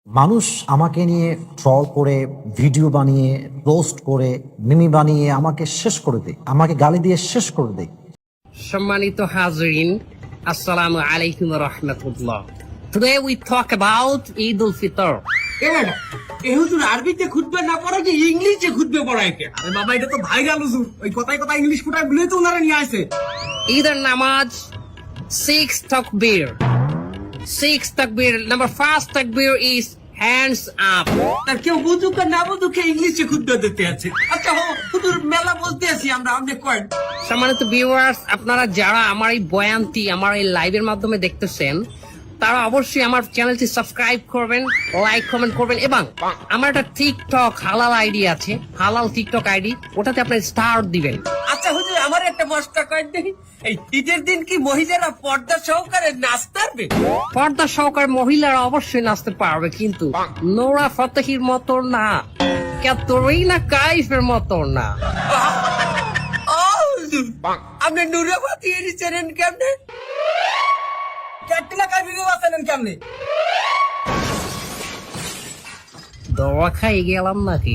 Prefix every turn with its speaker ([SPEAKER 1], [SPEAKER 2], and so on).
[SPEAKER 1] মানুষ আমাকে নিয়ে ট্রল করে, ভিডিও বানিয়ে, পোস্ট করে, মিমি বানিয়ে আমাকে শেষ করে দেয়, আমাকে গালি দিয়ে শেষ করে দেয়।
[SPEAKER 2] সম্মানিত হাজরিন, আসসালামু আলাইকুম ওয়া রাহমাতুল্লাহ। Today we talk about Eid al-Fitr.
[SPEAKER 3] হুজুর আরবিতে খুতবা না পড়া কি ইংলিশে খুতবে পড়ায় কে? আরে বাবা এটা তো ভাইরাল হুজুর, ওই কথায় কথায় ইংলিশ ফুটায় বলে তো ওনারা নিয়ে আসে।
[SPEAKER 2] ঈদের নামাজ 6 takbir. 6 takbir. Number first takbir is hands up.
[SPEAKER 3] তার কেউ বুঝুক আর না বুঝুক ইংলিশে খুতবা দিতে আছে। আচ্ছা হুজুর মেলা বলতে আছি আমরা, আপনি কয়েন।
[SPEAKER 2] সম্মানিত ভিউয়ার্স, আপনারা যারা আমার এই বয়ানটি আমার এই লাইভের মাধ্যমে দেখতেছেন, তারা অবশ্যই আমার চ্যানেলটি সাবস্ক্রাইব করবেন, লাইক কমেন্ট করবেন এবং আমার একটা টিকটক হালাল আইডি আছে, হালাল টিকটক আইডি, ওটাতে আপনি স্টার দিবেন।
[SPEAKER 3] আচ্ছা হুজুর আমার একটা মশলা কয়েন দেখি, এই ঈদের দিন কি মহিলারা পর্দা সহকারে নাচতে পারবে?
[SPEAKER 2] পর্দা সহকারে মহিলারা অবশ্যই নাচতে পারবে, কিন্তু নোরা ফতেহির মতো না, ক্যাটরিনা কাইফের মতো না।
[SPEAKER 3] হুজুর আপনি নুরাবাতি এসেছেন কেমনে? ক্যাটরিনা কাইফকে বাঁচালেন কেমনে?
[SPEAKER 2] দোয়া খাই গেলাম নাকি?